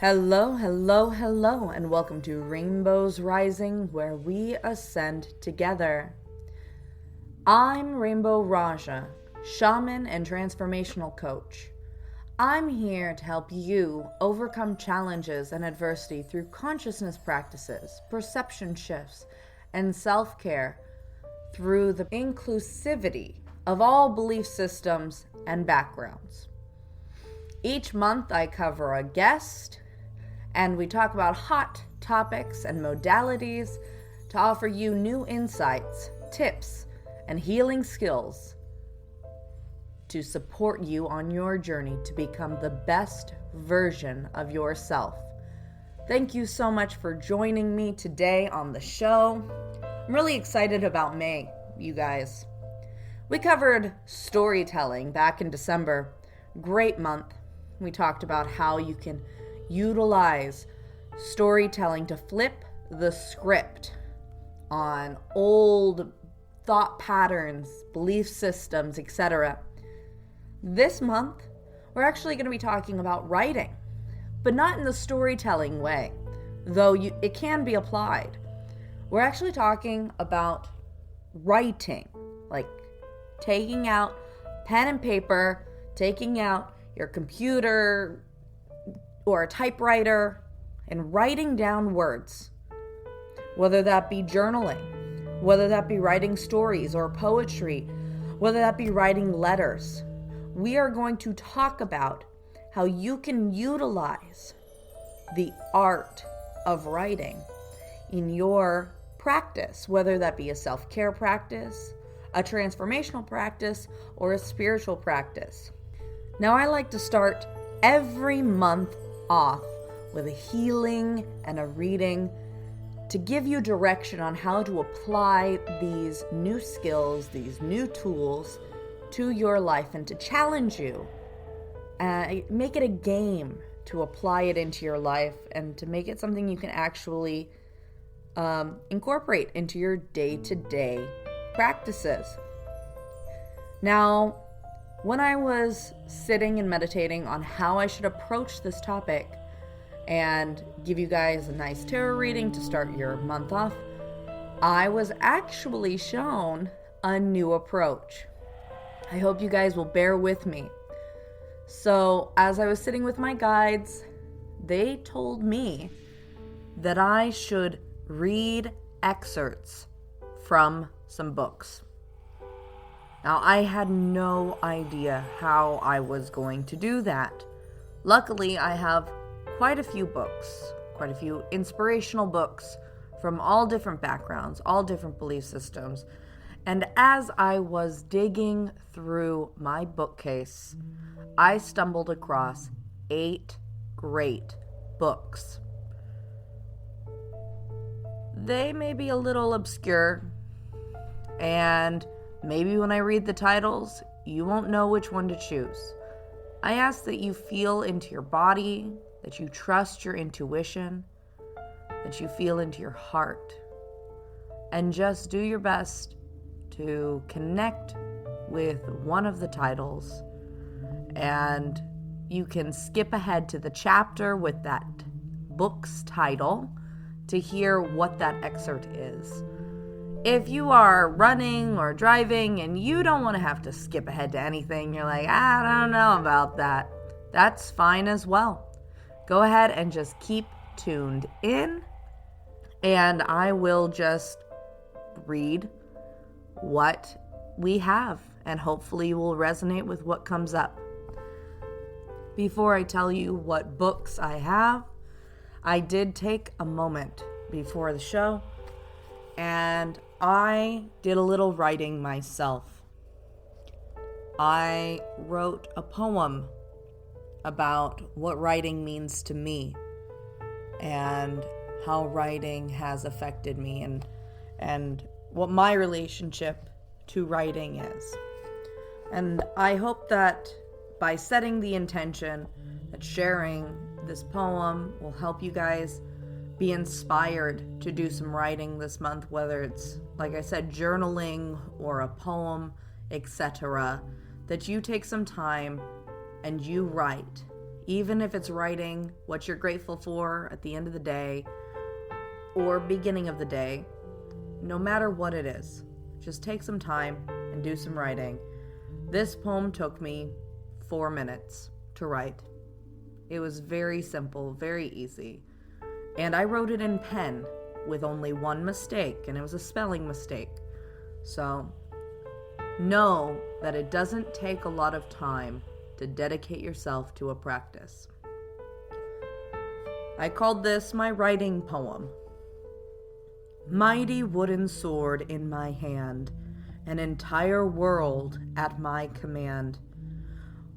Hello, hello, hello, and welcome to Rainbows Rising, where we ascend together. I'm Rainbow Raaja, shaman and transformational coach. I'm here to help you overcome challenges and adversity through consciousness practices, perception shifts, and self-care through the inclusivity of all belief systems and backgrounds. Each month I cover a guest, and we talk about hot topics and modalities to offer you new insights, tips, and healing skills to support you on your journey to become the best version of yourself. Thank you so much for joining me today on the show. I'm really excited about May, you guys. We covered storytelling back in December. Great month. We talked about how you can utilize storytelling to flip the script on old thought patterns, belief systems, etc. This month, we're actually going to be talking about writing, but not in the storytelling way, though it can be applied. We're actually talking about writing, like taking out pen and paper, taking out your computer or a typewriter and writing down words, whether that be journaling, whether that be writing stories or poetry, whether that be writing letters. We are going to talk about how you can utilize the art of writing in your practice, whether that be a self-care practice, a transformational practice, or a spiritual practice. Now, I like to start every month off with a healing and a reading to give you direction on how to apply these new skills, these new tools to your life, and to challenge you. Make it a game to apply it into your life and to make it something you can actually incorporate into your day-to-day practices. Now, when I was sitting and meditating on how I should approach this topic and give you guys a nice tarot reading to start your month off, I was actually shown a new approach. I hope you guys will bear with me. So, as I was sitting with my guides, they told me that I should read excerpts from some books. Now, I had no idea how I was going to do that. Luckily, I have quite a few books, quite a few inspirational books from all different backgrounds, all different belief systems. And as I was digging through my bookcase, I stumbled across 8 great books. They may be a little obscure, and maybe when I read the titles, you won't know which one to choose. I ask that you feel into your body, that you trust your intuition, that you feel into your heart, and just do your best to connect with one of the titles. And you can skip ahead to the chapter with that book's title to hear what that excerpt is. If you are running or driving and you don't want to have to skip ahead to anything, you're like, I don't know about that, that's fine as well. Go ahead and just keep tuned in, and I will just read what we have, and hopefully you will resonate with what comes up. Before I tell you what books I have, I did take a moment before the show and I did a little writing myself. I wrote a poem about what writing means to me and how writing has affected me and what my relationship to writing is. And I hope that by setting the intention that sharing this poem will help you guys be inspired to do some writing this month, whether it's, like I said, journaling or a poem, etc., that you take some time and you write Even if it's writing what you're grateful for at the end of the day or beginning of the day, no matter what it is, just take some time and do some writing. This poem took me 4 minutes to write. It was very simple, very easy. And I wrote it in pen with only one mistake, and it was a spelling mistake. So know that it doesn't take a lot of time to dedicate yourself to a practice. I called this my writing poem. Mighty wooden sword in my hand, an entire world at my command.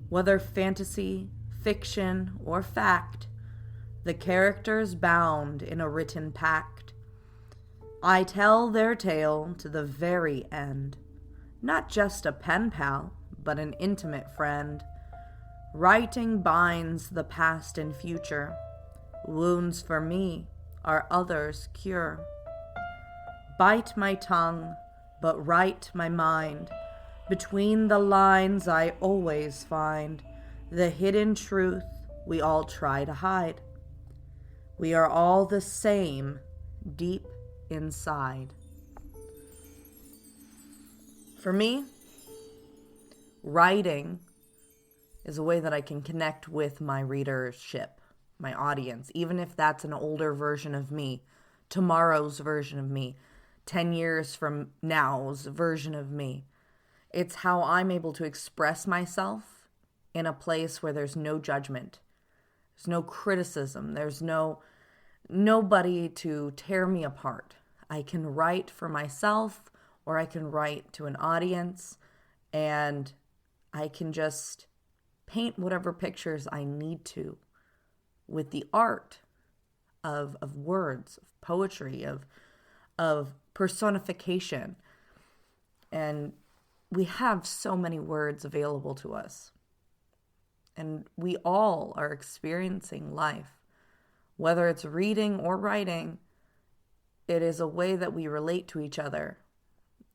Whether fantasy, fiction, or fact, the characters bound in a written pact. I tell their tale to the very end, not just a pen pal, but an intimate friend. Writing binds the past and future. Wounds for me are others' cure. Bite my tongue, but write my mind. Between the lines I always find the hidden truth we all try to hide. We are all the same deep inside. For me, writing is a way that I can connect with my readership, my audience, even if that's an older version of me, tomorrow's version of me, 10 years from now's version of me. It's how I'm able to express myself in a place where there's no judgment. There's no criticism. There's nobody to tear me apart. I can write for myself, or I can write to an audience, and I can just paint whatever pictures I need to with the art of words, of poetry, of personification. And we have so many words available to us. And we all are experiencing life. Whether it's reading or writing, it is a way that we relate to each other,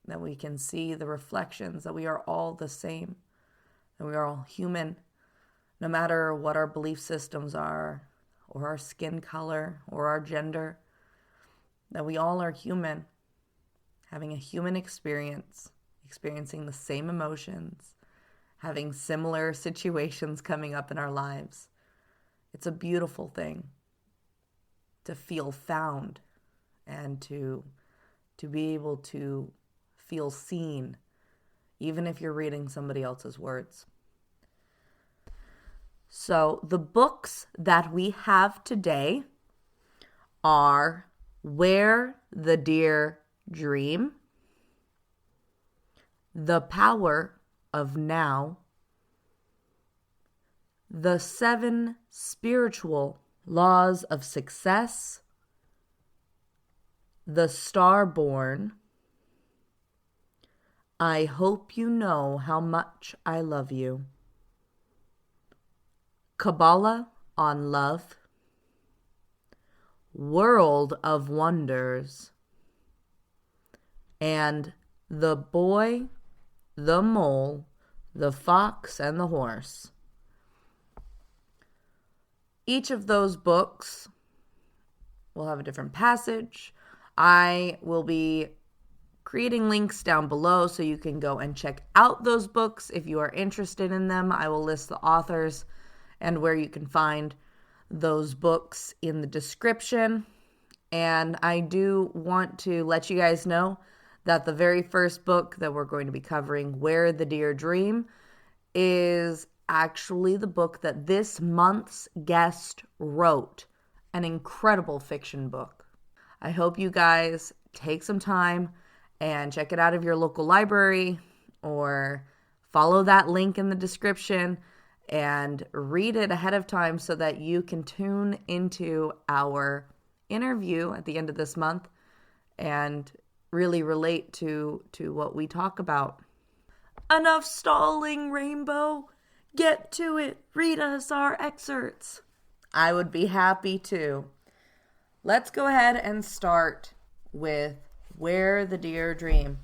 that we can see the reflections, that we are all the same, that we are all human, no matter what our belief systems are, or our skin color, or our gender, that we all are human, having a human experience, experiencing the same emotions, having similar situations coming up in our lives. It's a beautiful thing to feel found and to be able to feel seen, even if you're reading somebody else's words. So the books that we have today are Where the Deer Dream, The Power of Now, The 7 Spiritual Laws of Success, The Starborn, I Hope You Know How Much I Love You, Kabbalah on Love, World of Wonders, and The Boy, the Mole, the Fox, and the Horse. Each of those books will have a different passage. I will be creating links down below so you can go and check out those books if you are interested in them. I will list the authors and where you can find those books in the description. And I do want to let you guys know that the very first book that we're going to be covering, Where the Deer Dream, is actually the book that this month's guest wrote. An incredible fiction book. I hope you guys take some time and check it out of your local library, or follow that link in the description and read it ahead of time so that you can tune into our interview at the end of this month and really relate to what we talk about. Enough stalling, Rainbow. Get to it. Read us our excerpts. I would be happy to. Let's go ahead and start with Where the Deer Dream.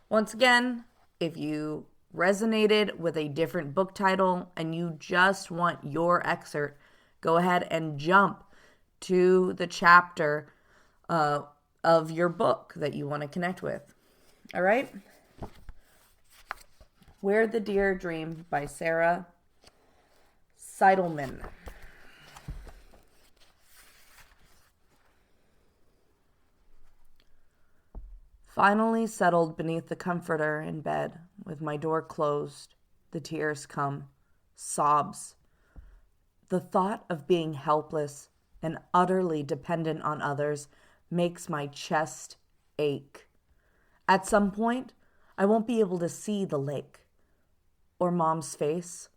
Once again, if you resonated with a different book title and you just want your excerpt, go ahead and jump to the chapter of your book that you want to connect with. All right? Where the Deer Dream by Sarah Seidelman. Finally settled beneath the comforter in bed, with my door closed, the tears come, sobs. The thought of being helpless and utterly dependent on others makes my chest ache. At some point, I won't be able to see the lake or Mom's face.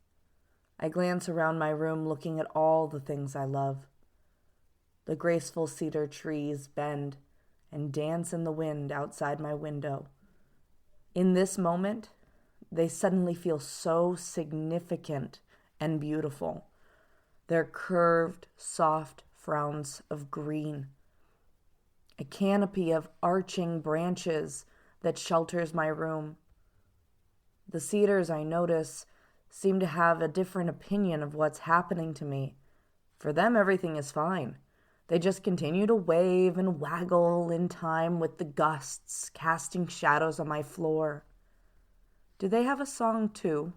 I glance around my room looking at all the things I love. The graceful cedar trees bend and dance in the wind outside my window. In this moment, they suddenly feel so significant and beautiful. Their curved, soft frowns of green. A canopy of arching branches that shelters my room. The cedars, I notice, seem to have a different opinion of what's happening to me. For them, everything is fine. They just continue to wave and waggle in time with the gusts, casting shadows on my floor. Do they have a song too?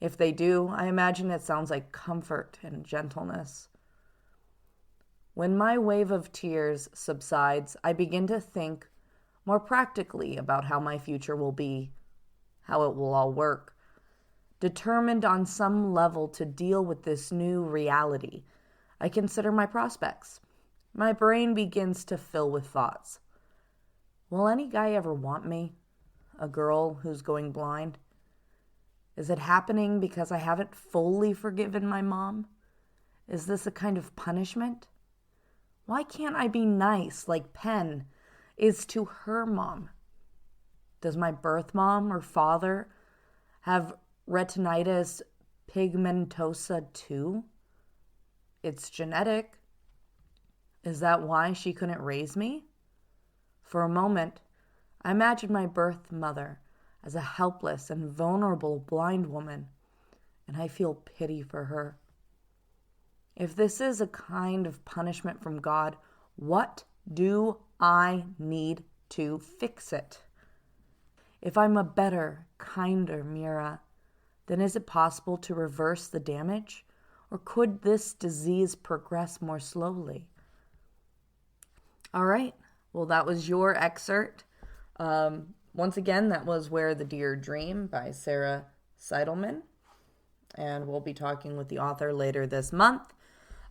If they do, I imagine it sounds like comfort and gentleness. When my wave of tears subsides, I begin to think more practically about how my future will be, how it will all work, determined on some level to deal with this new reality. I consider my prospects. My brain begins to fill with thoughts. Will any guy ever want me? A girl who's going blind? Is it happening because I haven't fully forgiven my mom? Is this a kind of punishment? Why can't I be nice like Penn is to her mom? Does my birth mom or father have retinitis pigmentosa too? It's genetic. Is that why she couldn't raise me? For a moment, I imagined my birth mother as a helpless and vulnerable blind woman, and I feel pity for her. If this is a kind of punishment from God, what do I need to fix it? If I'm a better, kinder Mira, then is it possible to reverse the damage? Or could this disease progress more slowly? All right. Well, that was your excerpt. Once again, that was Where the Deer Dream by Sarah Seidelman. And we'll be talking with the author later this month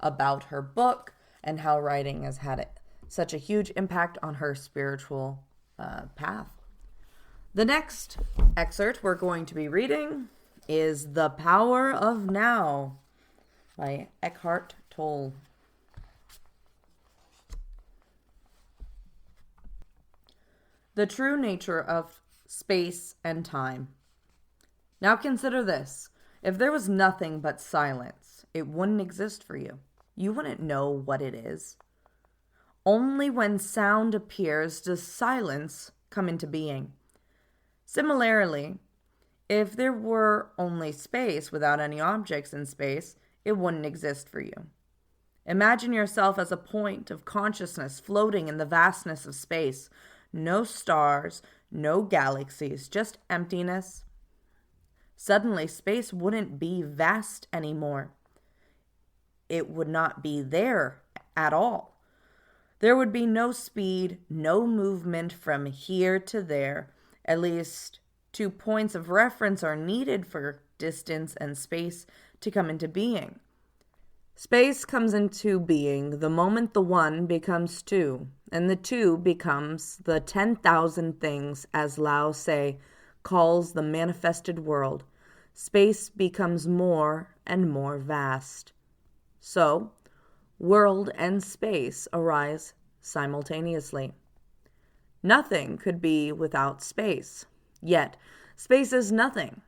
about her book and how writing has had such a huge impact on her spiritual path. The next excerpt we're going to be reading is The Power of Now by Eckhart Tolle. The true nature of space and time. Now consider this. If there was nothing but silence, it wouldn't exist for you. You wouldn't know what it is. Only when sound appears does silence come into being. Similarly, if there were only space without any objects in space, it wouldn't exist for you. Imagine yourself as a point of consciousness floating in the vastness of space. No stars, no galaxies, just emptiness. Suddenly, space wouldn't be vast anymore. It would not be there at all. There would be no speed, no movement from here to there. At least 2 points of reference are needed for distance and space to come into being. Space comes into being the moment the one becomes two, and the two becomes the 10,000 things, as Lao Tse calls the manifested world. Space becomes more and more vast. So, world and space arise simultaneously. Nothing could be without space. Yet, space is nothing.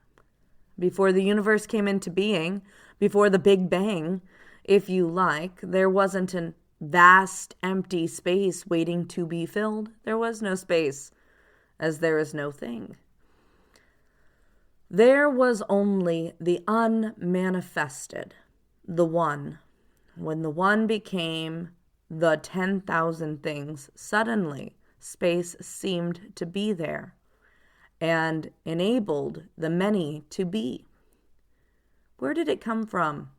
Before the universe came into being, before the Big Bang, if you like, there wasn't a vast empty space waiting to be filled. There was no space, as there is no thing. There was only the unmanifested, the One. When the One became the 10,000 things, suddenly space seemed to be there and enabled the many to be. Where did it come from?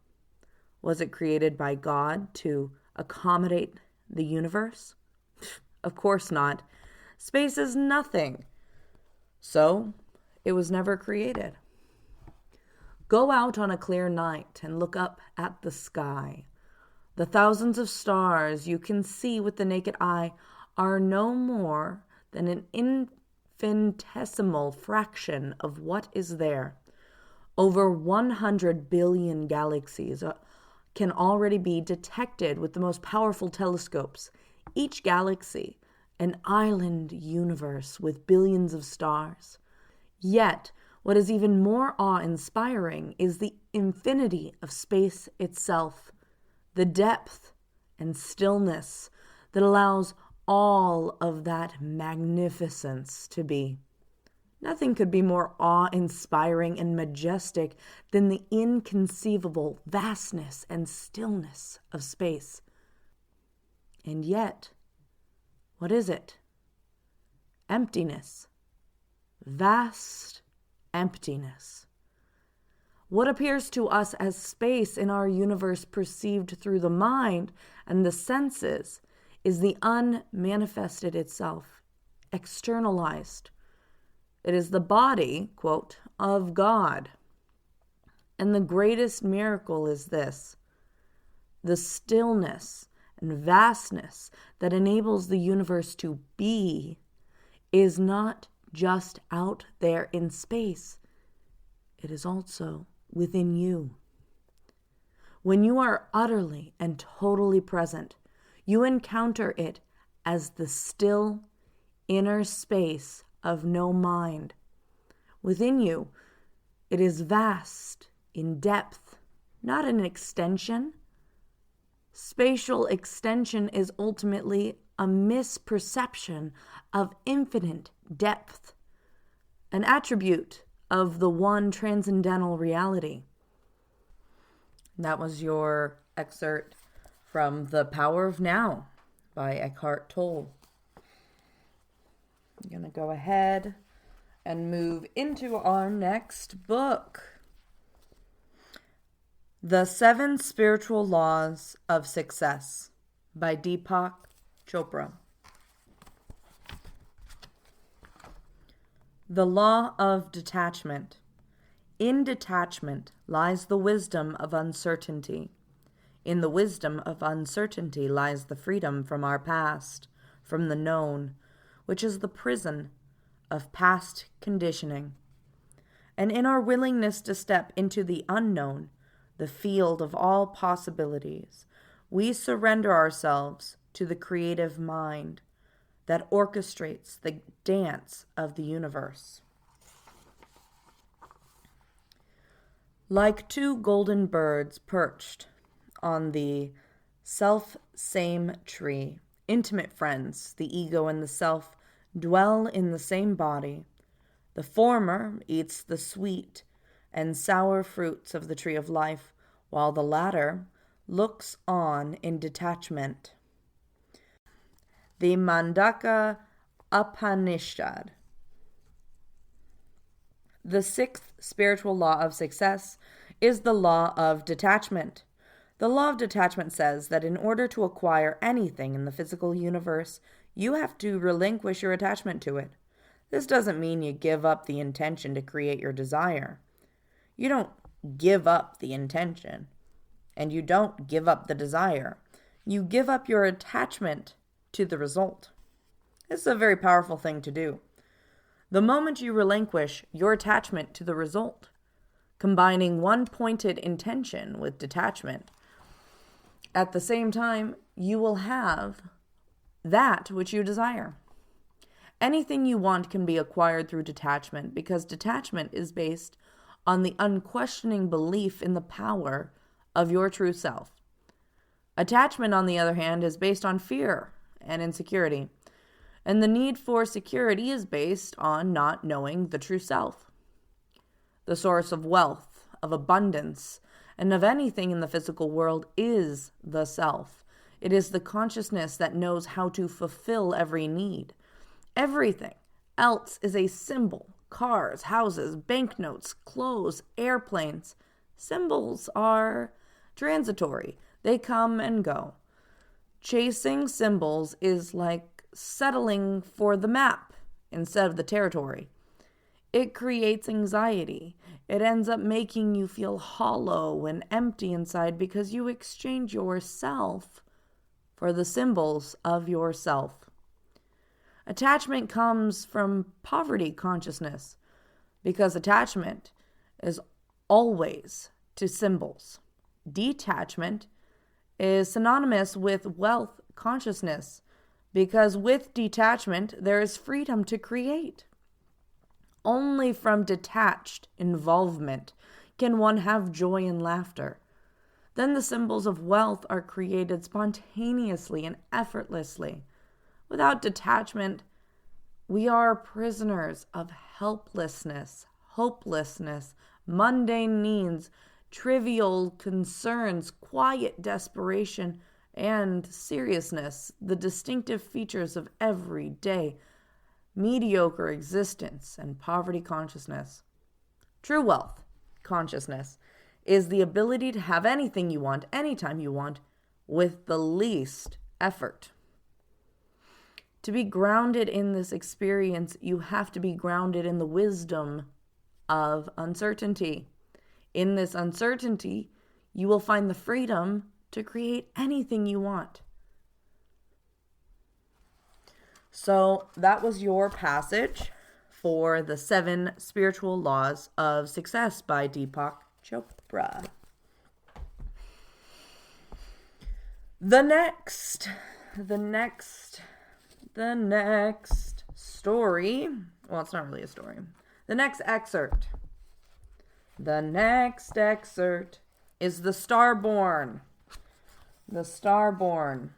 Was it created by God to accommodate the universe? Of course not. Space is nothing. So, it was never created. Go out on a clear night and look up at the sky. The thousands of stars you can see with the naked eye are no more than an infinitesimal fraction of what is there. Over 100 billion galaxies can already be detected with the most powerful telescopes. Each galaxy, an island universe with billions of stars. Yet, what is even more awe-inspiring is the infinity of space itself, the depth and stillness that allows all of that magnificence to be. Nothing could be more awe-inspiring and majestic than the inconceivable vastness and stillness of space. And yet, what is it? Emptiness. Vast emptiness. What appears to us as space in our universe perceived through the mind and the senses is the unmanifested itself, externalized. It is the body, quote, of God. And the greatest miracle is this: the stillness and vastness that enables the universe to be is not just out there in space. It is also within you. When you are utterly and totally present, you encounter it as the still inner space of no mind. Within you, it is vast in depth, not an extension. Spatial extension is ultimately a misperception of infinite depth, an attribute of the one transcendental reality. That was your excerpt from The Power of Now by Eckhart Tolle. I'm going to go ahead and move into our next book. The 7 Spiritual Laws of Success by Deepak Chopra. The Law of Detachment. In detachment lies the wisdom of uncertainty. In the wisdom of uncertainty lies the freedom from our past, from the known, which is the prison of past conditioning. And in our willingness to step into the unknown, the field of all possibilities, we surrender ourselves to the creative mind that orchestrates the dance of the universe. Like 2 golden birds perched on the self-same tree, intimate friends, the ego and the self, dwell in the same body. The former eats the sweet and sour fruits of the tree of life, while the latter looks on in detachment. The Mandaka Upanishad. The 6th spiritual law of success is the law of detachment. The law of detachment says that in order to acquire anything in the physical universe, you have to relinquish your attachment to it. This doesn't mean you give up the intention to create your desire. You don't give up the intention, and you don't give up the desire. You give up your attachment to the result. This is a very powerful thing to do. The moment you relinquish your attachment to the result, combining one-pointed intention with detachment, at the same time, you will have that which you desire. Anything you want can be acquired through detachment, because detachment is based on the unquestioning belief in the power of your true self. Attachment, on the other hand, is based on fear and insecurity, and the need for security is based on not knowing the true self. The source of wealth, of abundance, and of anything in the physical world is the self. It is the consciousness that knows how to fulfill every need. Everything else is a symbol. Cars, houses, banknotes, clothes, airplanes. Symbols are transitory. They come and go. Chasing symbols is like settling for the map instead of the territory. It creates anxiety. It ends up making you feel hollow and empty inside because you exchange yourself for the symbols of yourself. Attachment comes from poverty consciousness because attachment is always to symbols. Detachment is synonymous with wealth consciousness because with detachment there is freedom to create. Only from detached involvement can one have joy and laughter. Then the symbols of wealth are created spontaneously and effortlessly. Without detachment, we are prisoners of helplessness, hopelessness, mundane needs, trivial concerns, quiet desperation, and seriousness, the distinctive features of everyday, mediocre existence and poverty consciousness. True wealth consciousness is the ability to have anything you want, anytime you want, with the least effort. To be grounded in this experience, you have to be grounded in the wisdom of uncertainty. In this uncertainty, you will find the freedom to create anything you want. So that was your passage for the 7 Spiritual Laws of Success by Deepak Chopra. The next story, well, it's not really a story. The next excerpt is The Starborn. The Starborn.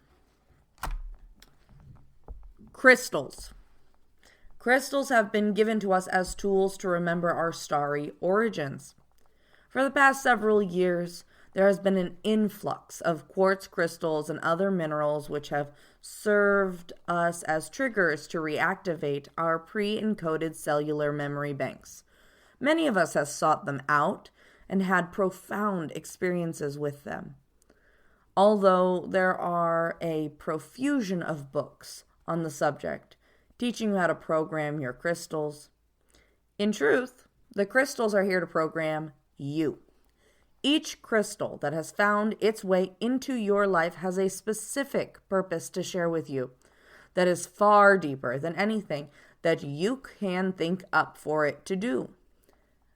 Crystals. Crystals have been given to us as tools to remember our starry origins. For the past several years, there has been an influx of quartz crystals and other minerals which have served us as triggers to reactivate our pre-encoded cellular memory banks. Many of us have sought them out and had profound experiences with them. Although there are a profusion of books on the subject, teaching you how to program your crystals, in truth, the crystals are here to program you. Each crystal that has found its way into your life has a specific purpose to share with you that is far deeper than anything that you can think up for it to do.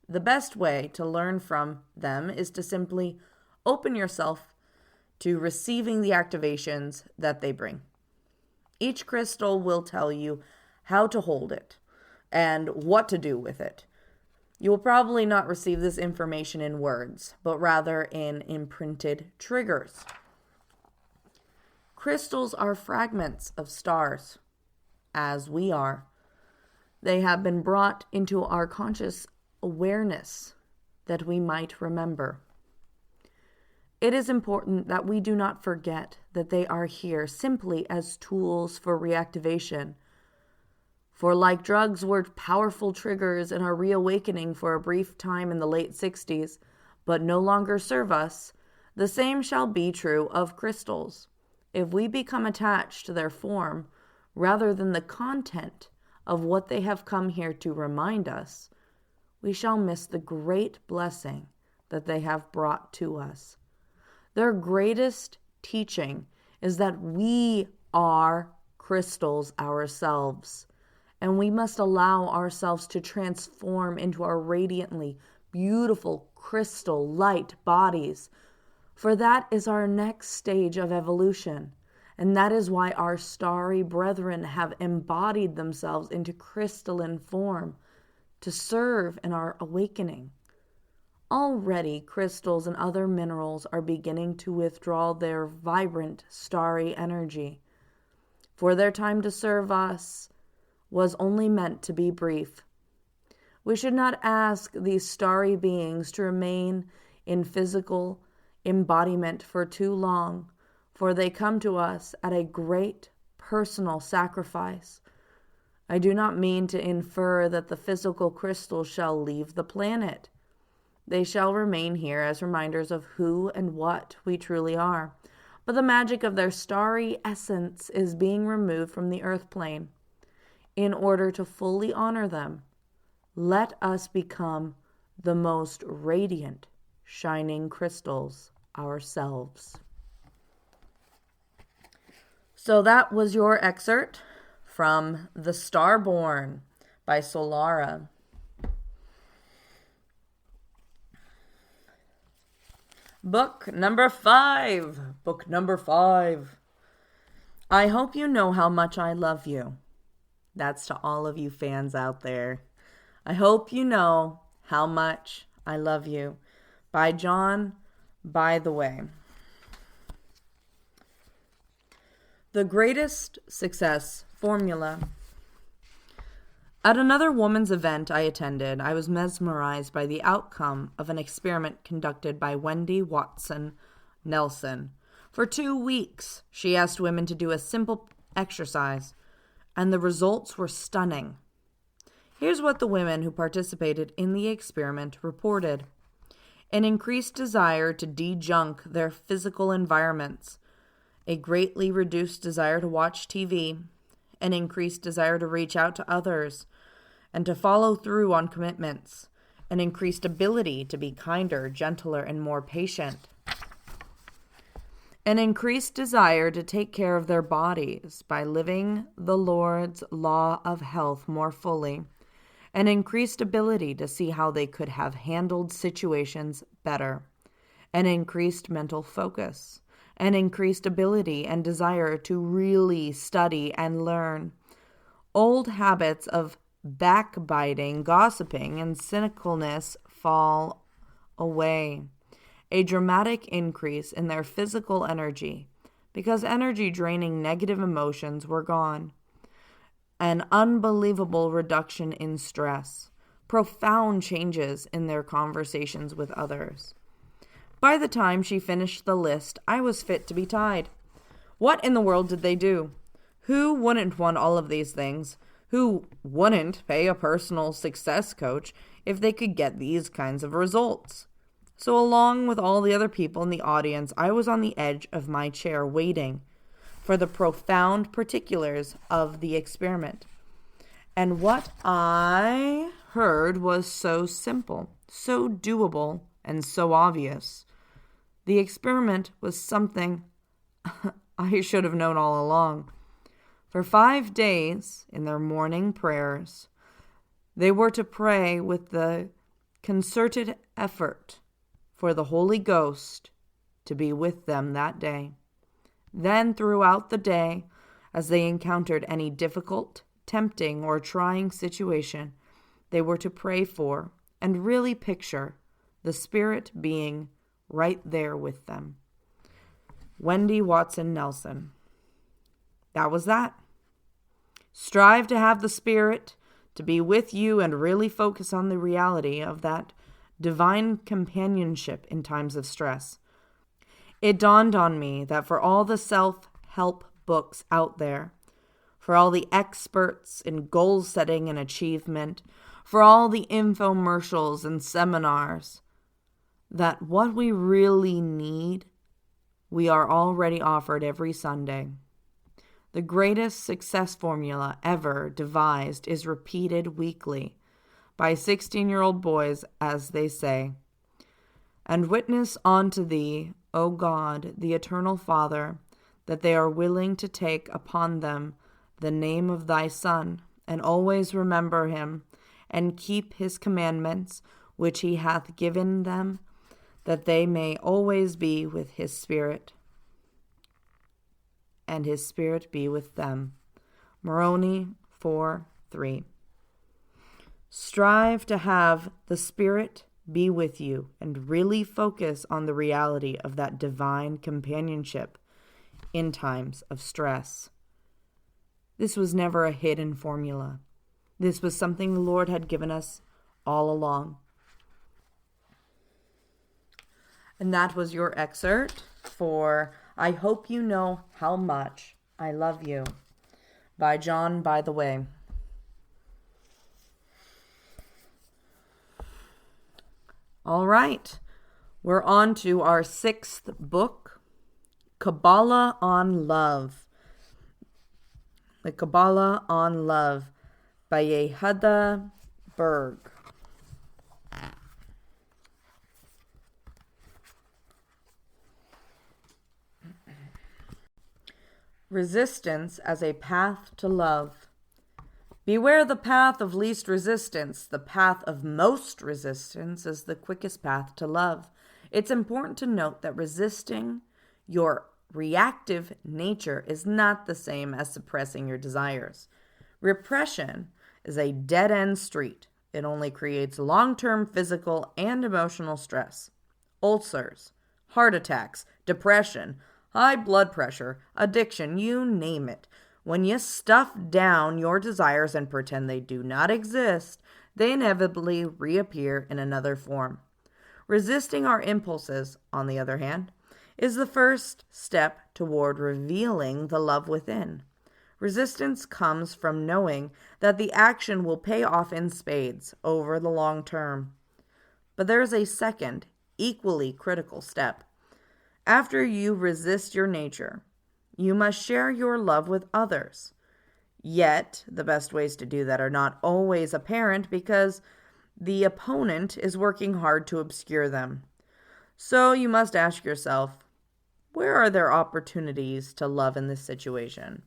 The best way to learn from them is to simply open yourself to receiving the activations that they bring. Each crystal will tell you how to hold it and what to do with it. You will probably not receive this information in words, but rather in imprinted triggers. Crystals are fragments of stars, as we are. They have been brought into our conscious awareness that we might remember. It is important that we do not forget that they are here simply as tools for reactivation. For like drugs were powerful triggers in our reawakening for a brief time in the late 60s, but no longer serve us, the same shall be true of crystals. If we become attached to their form, rather than the content of what they have come here to remind us, we shall miss the great blessing that they have brought to us. Their greatest teaching is that we are crystals ourselves, and we must allow ourselves to transform into our radiantly beautiful crystal light bodies, for that is our next stage of evolution, and that is why our starry brethren have embodied themselves into crystalline form to serve in our awakening. Already, crystals and other minerals are beginning to withdraw their vibrant, starry energy, for their time to serve us was only meant to be brief. We should not ask these starry beings to remain in physical embodiment for too long, for they come to us at a great personal sacrifice. I do not mean to infer that the physical crystals shall leave the planet. They shall remain here as reminders of who and what we truly are. But the magic of their starry essence is being removed from the earth plane. In order to fully honor them, let us become the most radiant, shining crystals ourselves. So that was your excerpt from The Starborn by Solara. Book number 5. I hope you know how much I love you. That's to all of you fans out there. I hope you know how much I love you. By John By the Way. The greatest success formula. At another woman's event I attended, I was mesmerized by the outcome of an experiment conducted by Wendy Watson Nelson. For 2 weeks, she asked women to do a simple exercise, and the results were stunning. Here's what the women who participated in the experiment reported. An increased desire to de-junk their physical environments, a greatly reduced desire to watch TV, an increased desire to reach out to others and to follow through on commitments, an increased ability to be kinder, gentler, and more patient, an increased desire to take care of their bodies by living the Lord's law of health more fully, an increased ability to see how they could have handled situations better, an increased mental focus, an increased ability and desire to really study and learn. Old habits of backbiting, gossiping, and cynicalness fall away. A dramatic increase in their physical energy because energy-draining negative emotions were gone. An unbelievable reduction in stress. Profound changes in their conversations with others. By the time she finished the list, I was fit to be tied. What in the world did they do? Who wouldn't want all of these things? Who wouldn't pay a personal success coach if they could get these kinds of results? So along with all the other people in the audience, I was on the edge of my chair waiting for the profound particulars of the experiment. And what I heard was so simple, so doable, and so obvious. The experiment was something I should have known all along. For 5 days, in their morning prayers, they were to pray with the concerted effort for the Holy Ghost to be with them that day. Then, throughout the day, as they encountered any difficult, tempting, or trying situation, they were to pray for and really picture the Spirit being right there with them. Wendy Watson Nelson. That was that. Strive to have the Spirit to be with you and really focus on the reality of that divine companionship in times of stress. It dawned on me that for all the self-help books out there, for all the experts in goal setting and achievement, for all the infomercials and seminars, that what we really need, we are already offered every Sunday. The greatest success formula ever devised is repeated weekly by 16-year-old boys, as they say. And witness unto thee, O God, the eternal Father, that they are willing to take upon them the name of thy Son, and always remember him, and keep his commandments, which he hath given them, that they may always be with his Spirit, and his Spirit be with them. Moroni 4:3. Strive to have the Spirit be with you and really focus on the reality of that divine companionship in times of stress. This was never a hidden formula. This was something the Lord had given us all along. And that was your excerpt for I Hope You Know How Much I Love You by John By the Way. All right, we're on to our 6th book, Kabbalah on Love. The Kabbalah on Love by Yehuda Berg. Resistance as a path to love. Beware the path of least resistance. The path of most resistance is the quickest path to love. It's important to note that resisting your reactive nature is not the same as suppressing your desires. Repression is a dead-end street. It only creates long-term physical and emotional stress. Ulcers, heart attacks, depression, high blood pressure, addiction, you name it. When you stuff down your desires and pretend they do not exist, they inevitably reappear in another form. Resisting our impulses, on the other hand, is the first step toward revealing the love within. Resistance comes from knowing that the action will pay off in spades over the long term. But there is a second, equally critical step. After you resist your nature, you must share your love with others. Yet, the best ways to do that are not always apparent because the opponent is working hard to obscure them. So you must ask yourself, where are there opportunities to love in this situation?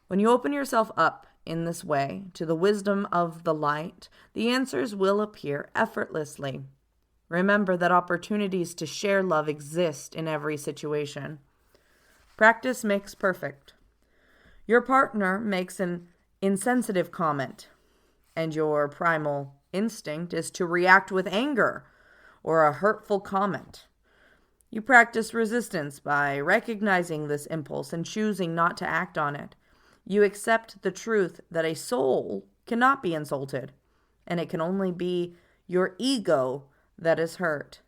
When you open yourself up in this way to the wisdom of the light, the answers will appear effortlessly. Remember that opportunities to share love exist in every situation. Practice makes perfect. Your partner makes an insensitive comment, and your primal instinct is to react with anger or a hurtful comment. You practice resistance by recognizing this impulse and choosing not to act on it. You accept the truth that a soul cannot be insulted, and it can only be your ego that is hurt.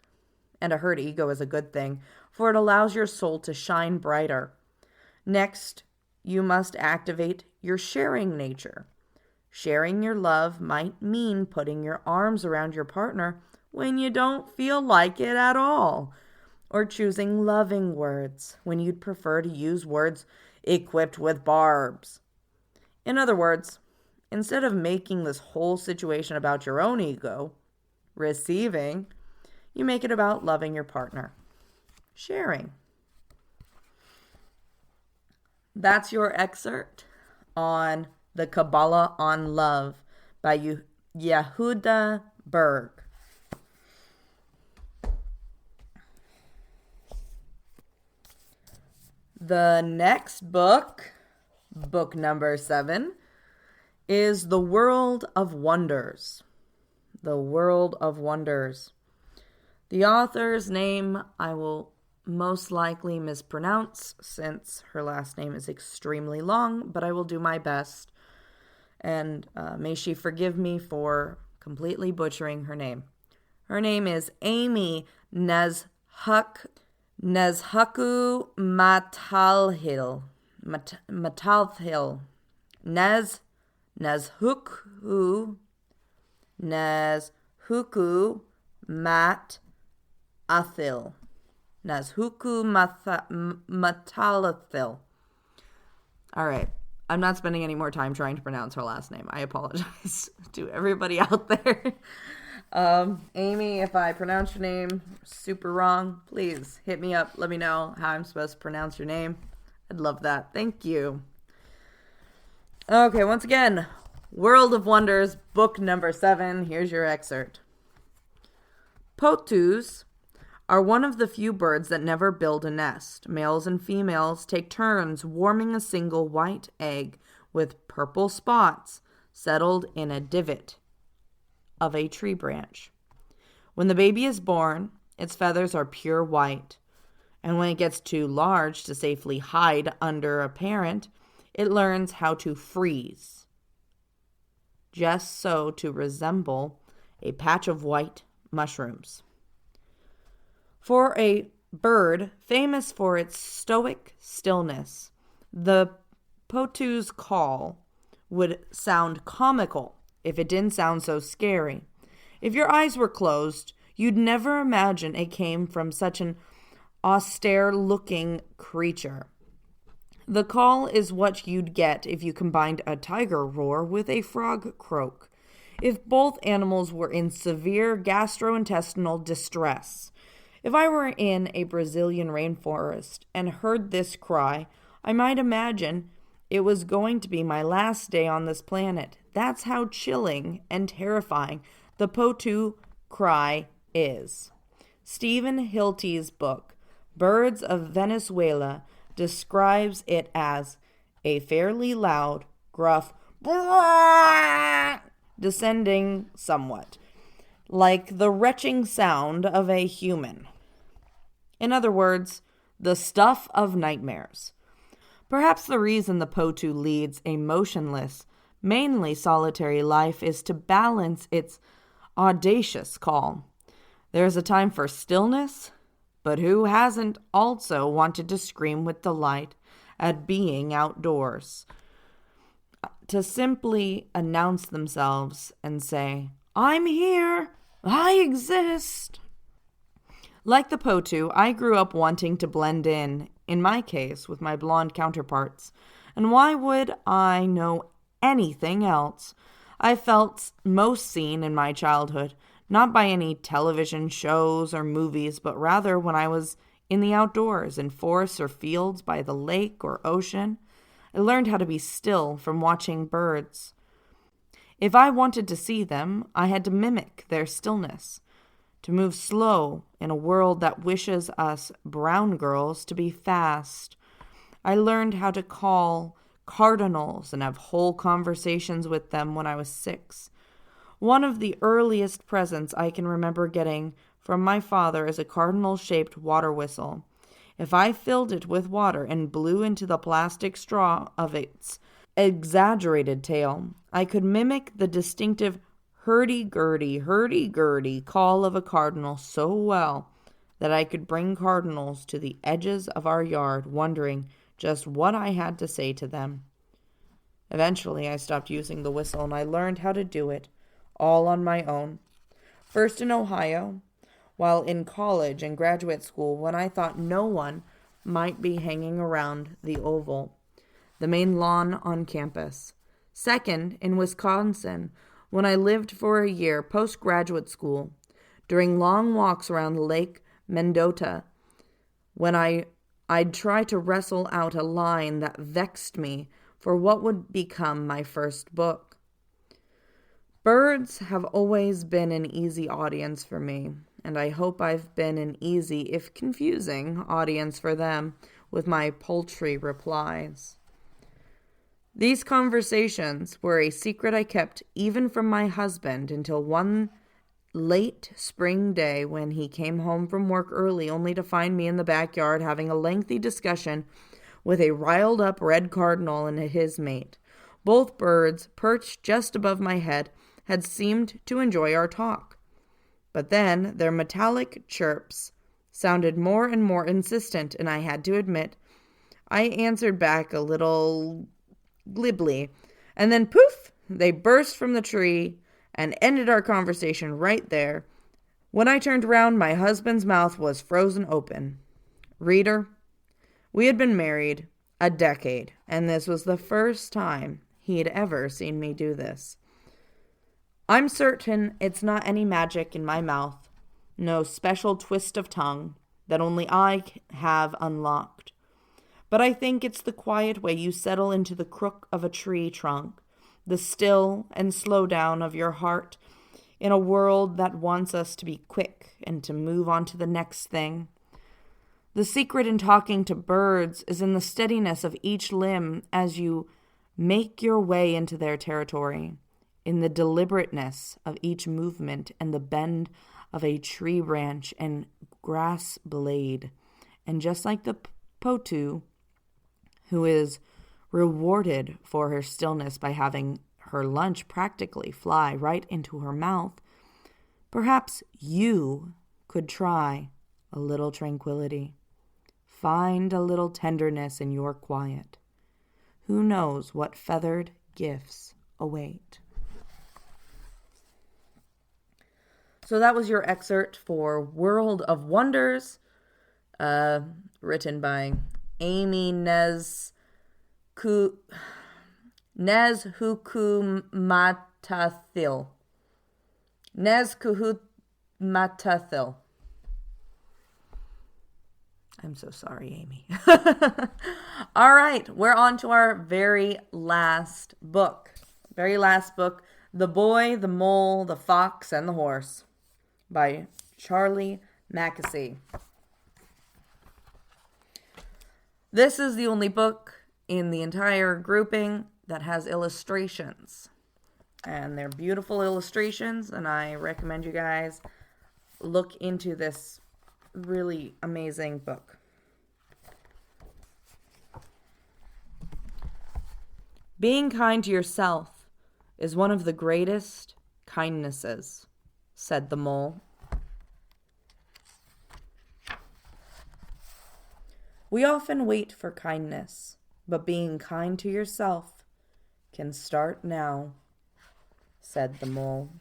And a hurt ego is a good thing, for it allows your soul to shine brighter. Next, you must activate your sharing nature. Sharing your love might mean putting your arms around your partner when you don't feel like it at all, or choosing loving words when you'd prefer to use words equipped with barbs. In other words, instead of making this whole situation about your own ego, receiving, you make it about loving your partner. Sharing. That's your excerpt on the Kabbalah on Love by Yehuda Berg. The next book, book number 7, is The World of Wonders. The World of Wonders. The author's name I will most likely mispronounce since her last name is extremely long, but I will do my best. And may she forgive me for completely butchering her name. Her name is Amy Nezhuku Matalhil. Nezhuku Matathil. Matalathil. All right. I'm not spending any more time trying to pronounce her last name. I apologize to everybody out there. Amy, if I pronounce your name super wrong, please hit me up. Let me know how I'm supposed to pronounce your name. I'd love that. Thank you. Okay, once again, World of Wonders, book number 7. Here's your excerpt. Potus are one of the few birds that never build a nest. Males and females take turns warming a single white egg with purple spots settled in a divot of a tree branch. When the baby is born, its feathers are pure white, and when it gets too large to safely hide under a parent, it learns how to freeze, just so to resemble a patch of white mushrooms. For a bird famous for its stoic stillness, the potu's call would sound comical if it didn't sound so scary. If your eyes were closed, you'd never imagine it came from such an austere-looking creature. The call is what you'd get if you combined a tiger roar with a frog croak. If both animals were in severe gastrointestinal distress. If I were in a Brazilian rainforest and heard this cry, I might imagine it was going to be my last day on this planet. That's how chilling and terrifying the potu cry is. Stephen Hilty's book, Birds of Venezuela, describes it as a fairly loud, gruff, descending somewhat, like the retching sound of a human. In other words, the stuff of nightmares. Perhaps the reason the potu leads a motionless, mainly solitary life is to balance its audacious call. There's a time for stillness, but who hasn't also wanted to scream with delight at being outdoors? To simply announce themselves and say, "I'm here, I exist." Like the potu, I grew up wanting to blend in my case, with my blonde counterparts. And why would I know anything else? I felt most seen in my childhood, not by any television shows or movies, but rather when I was in the outdoors, in forests or fields, by the lake or ocean. I learned how to be still from watching birds. If I wanted to see them, I had to mimic their stillness, to move slow in a world that wishes us brown girls to be fast. I learned how to call cardinals and have whole conversations with them when I was 6. One of the earliest presents I can remember getting from my father is a cardinal-shaped water whistle. If I filled it with water and blew into the plastic straw of its exaggerated tail, I could mimic the distinctive hurdy-gurdy call of a cardinal so well that I could bring cardinals to the edges of our yard, wondering just what I had to say to them. Eventually, I stopped using the whistle, and I learned how to do it all on my own. First in Ohio, while in college and graduate school, when I thought no one might be hanging around the oval, the main lawn on campus. Second, in Wisconsin, when I lived for a year post-graduate school, during long walks around Lake Mendota, when I'd try to wrestle out a line that vexed me for what would become my first book. Birds have always been an easy audience for me, and I hope I've been an easy, if confusing, audience for them with my poultry replies. These conversations were a secret I kept even from my husband until one late spring day when he came home from work early only to find me in the backyard having a lengthy discussion with a riled-up red cardinal and his mate. Both birds, perched just above my head, had seemed to enjoy our talk. But then their metallic chirps sounded more and more insistent, and I had to admit I answered back a little glibly, and then poof, they burst from the tree and ended our conversation right there. When I turned around, my husband's mouth was frozen open. Reader, we had been married a decade, and this was the first time he had ever seen me do this. I'm certain it's not any magic in my mouth, no special twist of tongue that only I have unlocked. But I think it's the quiet way you settle into the crook of a tree trunk, the still and slow down of your heart in a world that wants us to be quick and to move on to the next thing. The secret in talking to birds is in the steadiness of each limb as you make your way into their territory, in the deliberateness of each movement and the bend of a tree branch and grass blade. And just like the potu, who is rewarded for her stillness by having her lunch practically fly right into her mouth, Perhaps you could try a little tranquility. Find a little tenderness in your quiet. Who knows what feathered gifts await? So that was your excerpt for World of Wonders, written by Amy Nezhukumatathil. Nezhukumatathil. I'm so sorry, Amy. All right, we're on to our very last book. The Boy, the Mole, the Fox, and the Horse by Charlie Mackesy. This is the only book in the entire grouping that has illustrations. And they're beautiful illustrations, and I recommend you guys look into this really amazing book. Being kind to yourself is one of the greatest kindnesses, said the mole. We often wait for kindness, but being kind to yourself can start now, said the mole.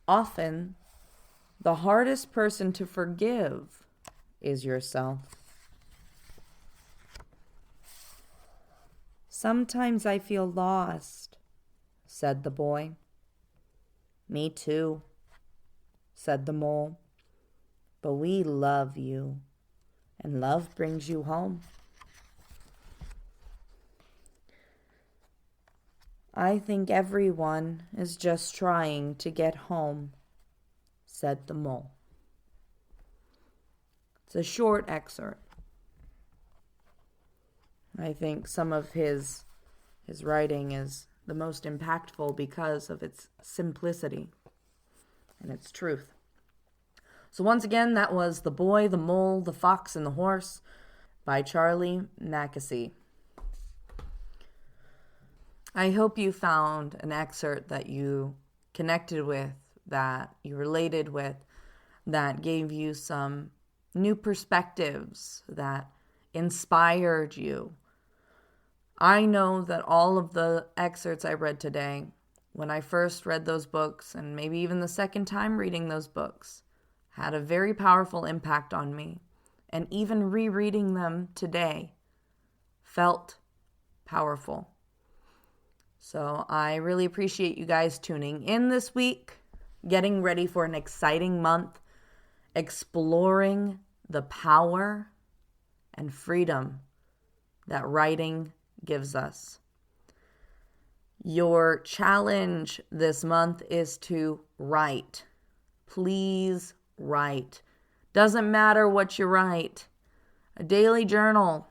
Often, the hardest person to forgive is yourself. Sometimes I feel lost, said the boy. Me too, said the mole. But we love you, and love brings you home. I think everyone is just trying to get home, said the mole. It's a short excerpt. I think some of his writing is the most impactful because of its simplicity and its truth. So once again, that was The Boy, the Mole, the Fox, and the Horse by Charlie Mackesy. I hope you found an excerpt that you connected with, that you related with, that gave you some new perspectives, that inspired you. I know that all of the excerpts I read today, when I first read those books, and maybe even the second time reading those books, had a very powerful impact on me. And even rereading them today felt powerful. So I really appreciate you guys tuning in this week, getting ready for an exciting month, exploring the power and freedom that writing gives us. Your challenge this month is to write. Please write. Doesn't matter what you write. A daily journal,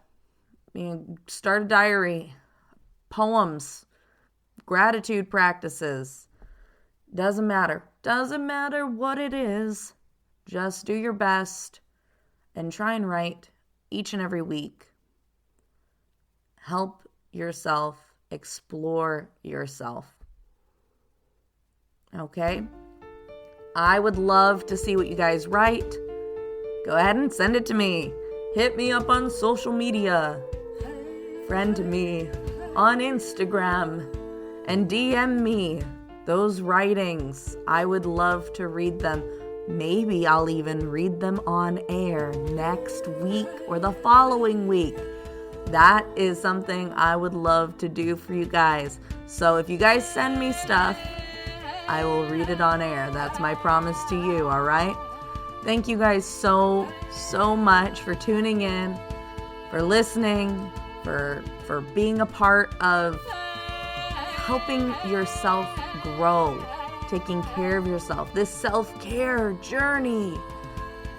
start a diary, poems, gratitude practices. Doesn't matter. Doesn't matter what it is. Just do your best and try and write each and every week. Help yourself explore yourself. Okay? I would love to see what you guys write. Go ahead and send it to me. Hit me up on social media. Friend me on Instagram and DM me those writings. I would love to read them. Maybe I'll even read them on air next week or the following week. That is something I would love to do for you guys. So if you guys send me stuff, I will read it on air. That's my promise to you, all right? Thank you guys so much for tuning in, for listening, for being a part of helping yourself grow, taking care of yourself, this self-care journey.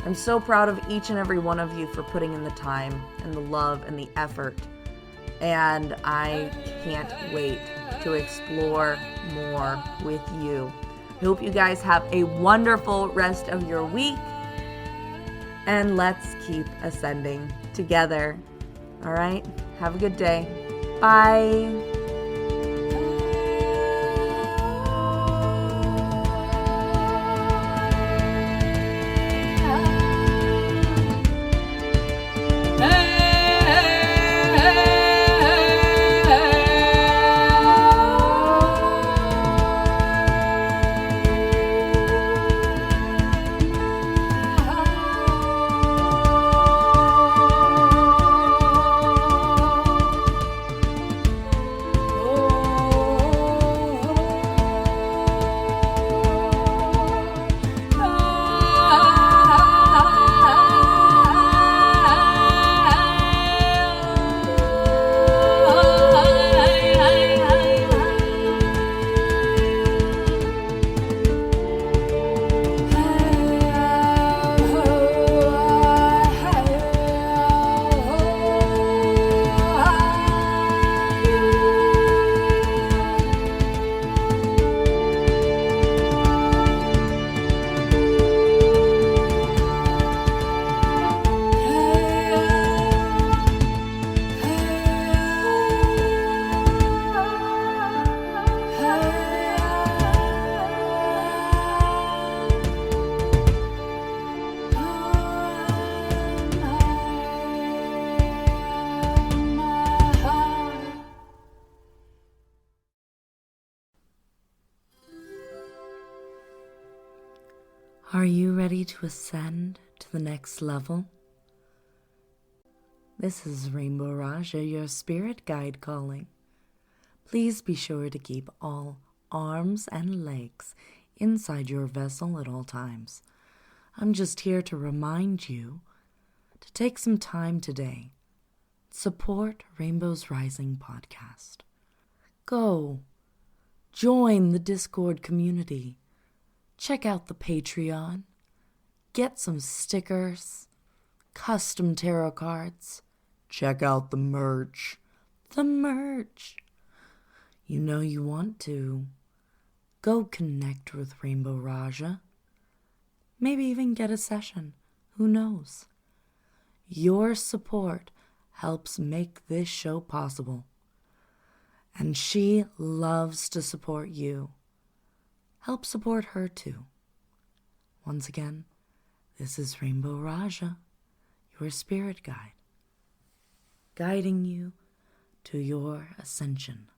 I'm so proud of each and every one of you for putting in the time and the love and the effort. And I can't wait to explore more with you. I hope you guys have a wonderful rest of your week. And let's keep ascending together. All right? Have a good day. Bye. Are you ready to ascend to the next level? This is Rainbow Raaja, your spirit guide calling. Please be sure to keep all arms and legs inside your vessel at all times. I'm just here to remind you to take some time today. Support Rainbow's Rising podcast. Go. Join the Discord community. Check out the Patreon. Get some stickers, custom tarot cards. Check out the merch. The merch. You know you want to. Go connect with Rainbow Raaja. Maybe even get a session. Who knows? Your support helps make this show possible. And she loves to support you. Help support her too. Once again, this is Rainbow Raaja, your spirit guide, guiding you to your ascension.